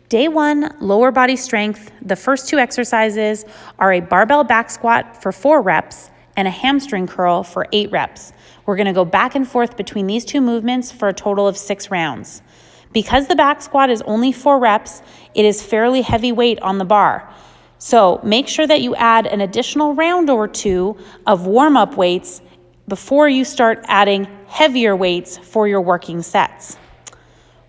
Day 1, lower body strength. The first 2 exercises are a barbell back squat for 4 reps and a hamstring curl for 8 reps. We're going to go back and forth between these 2 movements for a total of 6 rounds. Because the back squat is only 4 reps, it is fairly heavy weight on the bar. So make sure that you add an additional round or 2 of warm-up weights before you start adding heavier weights for your working sets.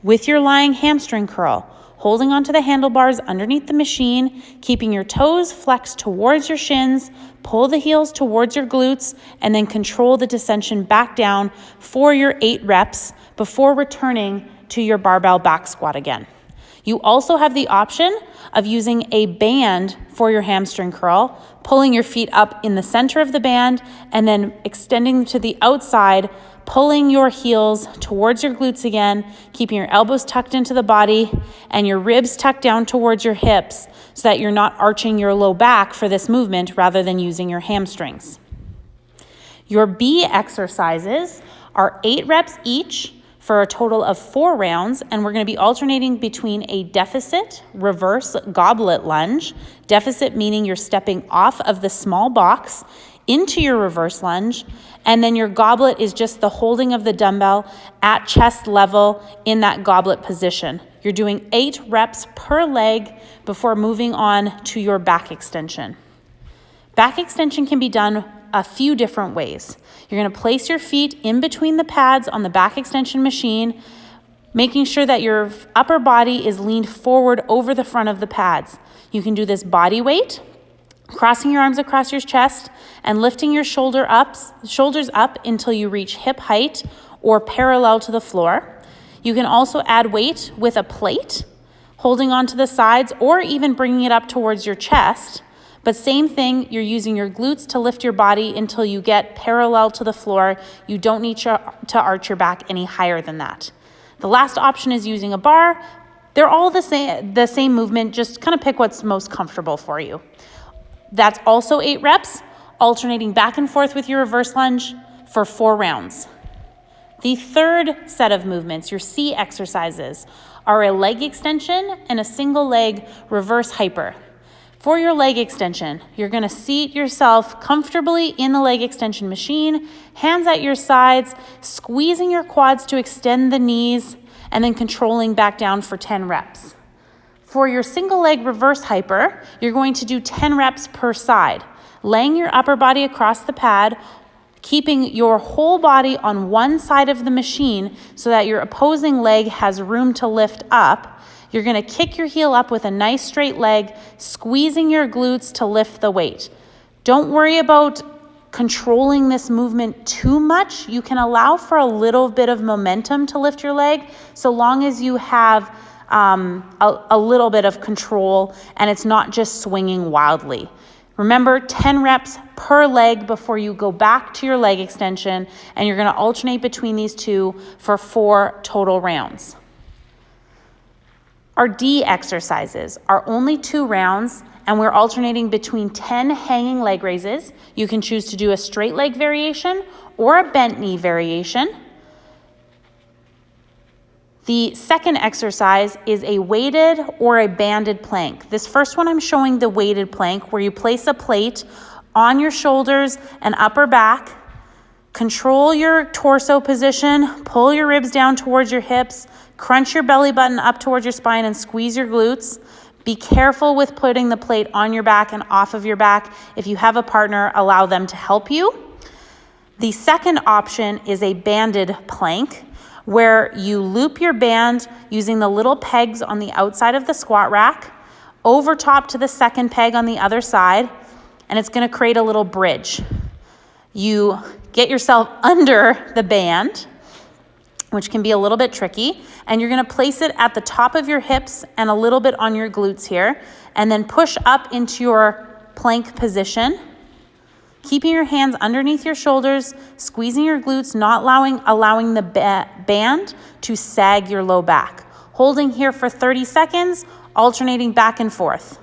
With your lying hamstring curl, holding onto the handlebars underneath the machine, keeping your toes flexed towards your shins, pull the heels towards your glutes, and then control the descension back down for your 8 reps before returning to your barbell back squat again. You also have the option of using a band for your hamstring curl, pulling your feet up in the center of the band and then extending to the outside, pulling your heels towards your glutes again, keeping your elbows tucked into the body and your ribs tucked down towards your hips so that you're not arching your low back for this movement rather than using your hamstrings. Your B exercises are 8 reps each for a total of 4 rounds, and we're going to be alternating between a deficit reverse goblet lunge, deficit meaning you're stepping off of the small box into your reverse lunge, and then your goblet is just the holding of the dumbbell at chest level in that goblet position. You're doing 8 reps per leg before moving on to your back extension. Back extension can be done a few different ways. You're going to place your feet in between the pads on the back extension machine, making sure that your upper body is leaned forward over the front of the pads. You can do this body weight, crossing your arms across your chest and lifting your shoulders up until you reach hip height or parallel to the floor. You can also add weight with a plate, holding onto the sides or even bringing it up towards your chest. But same thing, you're using your glutes to lift your body until you get parallel to the floor. You don't need to arch your back any higher than that. The last option is using a bar. They're all the same movement, just kind of pick what's most comfortable for you. That's also 8 reps, alternating back and forth with your reverse lunge for 4 rounds. The third set of movements, your C exercises, are a leg extension and a single leg reverse hyper. For your leg extension, you're going to seat yourself comfortably in the leg extension machine, hands at your sides, squeezing your quads to extend the knees, and then controlling back down for 10 reps. For your single leg reverse hyper, you're going to do 10 reps per side, laying your upper body across the pad, keeping your whole body on one side of the machine so that your opposing leg has room to lift up. You're going to kick your heel up with a nice straight leg, squeezing your glutes to lift the weight. Don't worry about controlling this movement too much. You can allow for a little bit of momentum to lift your leg so long as you have a little bit of control and it's not just swinging wildly. Remember, 10 reps per leg before you go back to your leg extension, and you're going to alternate between these 2 for 4 total rounds. Our D exercises are only 2 rounds, and we're alternating between 10 hanging leg raises. You can choose to do a straight leg variation or a bent knee variation. The second exercise is a weighted or a banded plank. This first one I'm showing the weighted plank, where you place a plate on your shoulders and upper back, control your torso position, pull your ribs down towards your hips, crunch your belly button up towards your spine and squeeze your glutes. Be careful with putting the plate on your back and off of your back. If you have a partner, allow them to help you. The second option is a banded plank, where you loop your band using the little pegs on the outside of the squat rack over top to the second peg on the other side, and it's going to create a little bridge. You get yourself under the band, which can be a little bit tricky, and you're going to place it at the top of your hips and a little bit on your glutes here, and then push up into your plank position, keeping your hands underneath your shoulders, squeezing your glutes, not allowing the band to sag your low back. Holding here for 30 seconds, alternating back and forth.